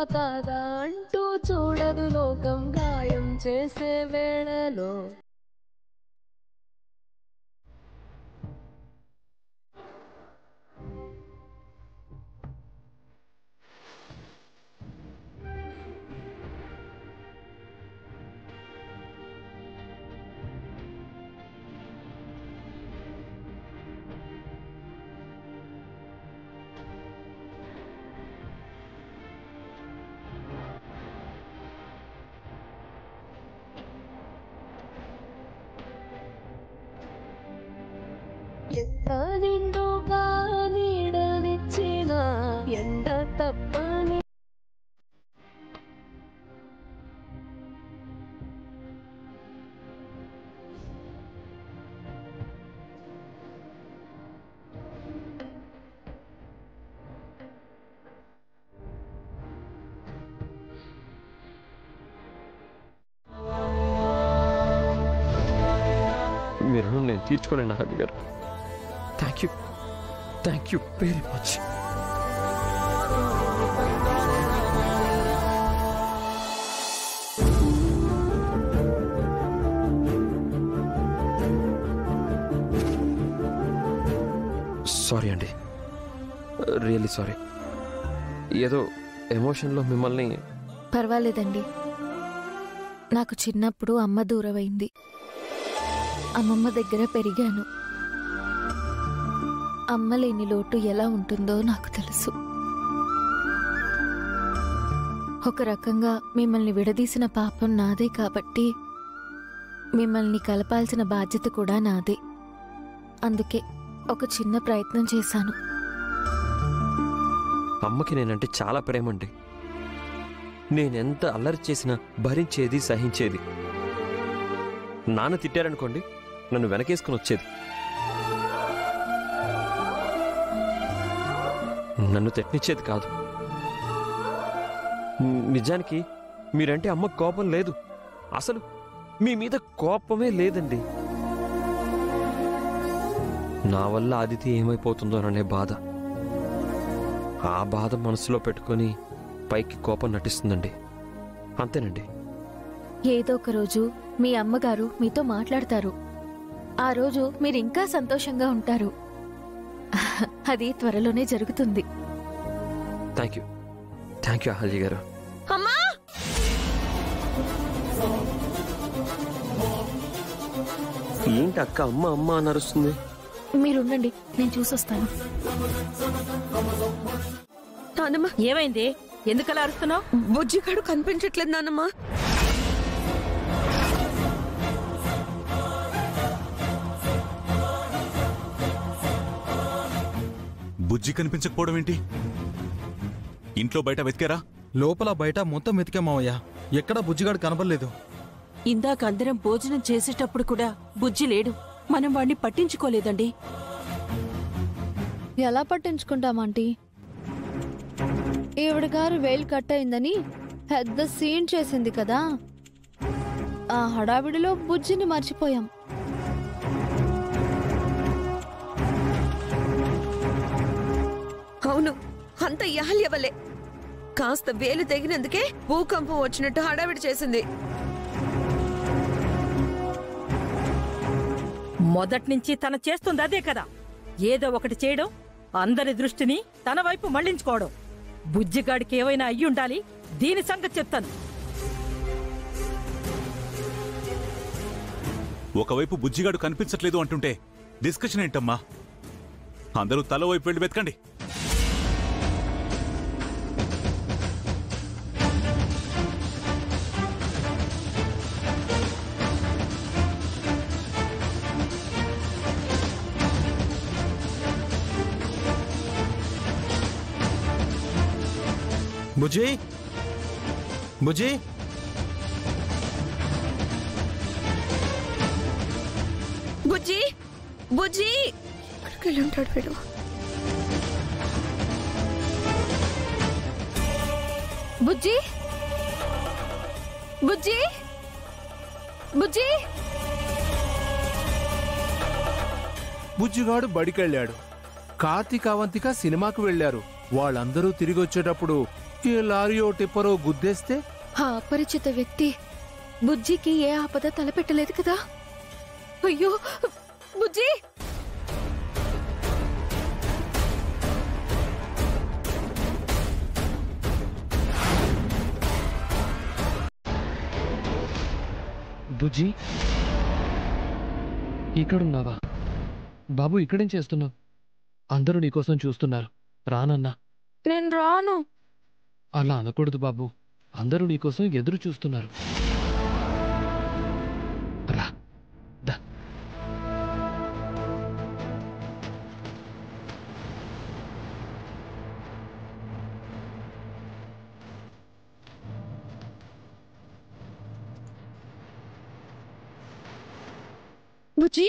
పోతాదా అంటూ చూడదు లోకం గాయం చేసే వేళలో. ఎంత నిండుగా నీడనిచ్చిన ఎండ తప్పని మీరు నేను తీర్చుకోలేను హరి గారు. Thank you very much. Sorry అండి, రియల్లీ సారీ. ఏదో ఎమోషన్లో మిమ్మల్ని. పర్వాలేదండి. నాకు చిన్నప్పుడు అమ్మ దూరమైంది. అమ్మమ్మ దగ్గర పెరిగాను. అమ్మ లేని లోటు ఎలా ఉంటుందో నాకు తెలుసు. ఒక రకంగా మిమ్మల్ని విడదీసిన పాపం నాదే కాబట్టి మిమ్మల్ని కలపాల్సిన బాధ్యత కూడా నాదే. అందుకే ఒక చిన్న ప్రయత్నం చేశాను. అమ్మకి నేనంటే చాలా ప్రేమండి. నేనెంత అల్లరి చేసినా భరించేది, సహించేది. నాన్న తిట్టారనుకోండి, నన్ను వెనకేసుకుని వచ్చేది. నన్ను తిట్టనిచ్చేది కాదు. నిజానికి మీరంటే అమ్మకు కోపం లేదు. అసలు మీ మీద కోపమే లేదండి. నా వల్ల ఆదితి ఏమైపోతుందోననే బాధ. ఆ బాధ మనసులో పెట్టుకొని పైకి కోపం నటిస్తుందండి. అంతేనండి. ఏదో ఒక రోజు మీ అమ్మగారు మీతో మాట్లాడతారు. ఆ రోజు మీరు ఇంకా సంతోషంగా ఉంటారు. అది త్వరలోనే జరుగుతుంది. థ్యాంక్ యూ అహల్య గారు. అమ్మా, ఏంటి అక్క అమ్మ అమ్మ అని అరుస్తుంది? మీరుండండి, నేను చూసొస్తాను. నానమ్మ, ఏమైంది? ఎందుకలా అరుస్తున్నావు? బుజ్జిగాడు కనిపించట్లేదు నానమ్మ. బుజ్జి కనిపించకపోవడం ఏంటి? ఇంట్లో బయట వెతికారా? లోపల బయట మొత్తం వెతికామయ్యా. ఎక్కడా బుజ్జిగాడు కనబడలేదు. ఇందాక అందరం భోజనం చేసేటప్పుడు కూడా బుజ్జి లేడు. మనం వాడిని పట్టించుకోలేదండి. ఎలా పట్టించుకుంటామంటీ? ఈవిడ గారు వేలు కట్ అయిందని పెద్ద సీన్ చేసింది కదా. ఆ హడావిడిలో బుజ్జిని మర్చిపోయాం. అవును, అంత అహల్యవలే. కాస్త వేలు తెగినందుకే భూకంపం వచ్చినట్టు హడావిడి చేసింది. మొదట్నుంచి తన చేస్తుంది అదే కదా. ఏదో ఒకటి చేయడం, అందరి దృష్టిని తన వైపు మళ్లించుకోవడం. బుజ్జిగాడికి ఏవైనా అయ్యుండాలి. దీని సంగతి చెప్తాను. ఒకవైపు బుజ్జిగాడు కనిపించట్లేదు అంటుంటే డిస్కషన్ ఏంటమ్మా? అందరూ తల వైపు వెళ్ళి వెతకండి. బుజ్జి, బుజ్జి, బుజ్జి, బుజ్జి ఎక్కడికి ఉంటాడు వీడు? బుజ్జి, బుజ్జి, బుజ్జి. బుజ్జిగాడు బడికెళ్ళాడు. కార్తీక్ అవంతిక సినిమాకు వెళ్లారు. వాళ్ళందరూ తిరిగి వచ్చేటప్పుడు ఈ లారీయో టిప్పరో గుద్దేస్తే? ఆ అపరిచిత వ్యక్తి బుజ్జికి ఏ ఆపద తలపెట్టలేదు కదా? అయ్యో బుజ్జి! బుజ్జి ఇక్కడున్నావా? బాబు ఇక్కడేం చేస్తున్నావు? అందరూ నీకోసం చూస్తున్నారు. రానన్నా. నేను రాను. అలా అనకూడదు బాబు. అందరూ నీకోసం ఎదురు చూస్తున్నారు. రా దా. బుజ్జి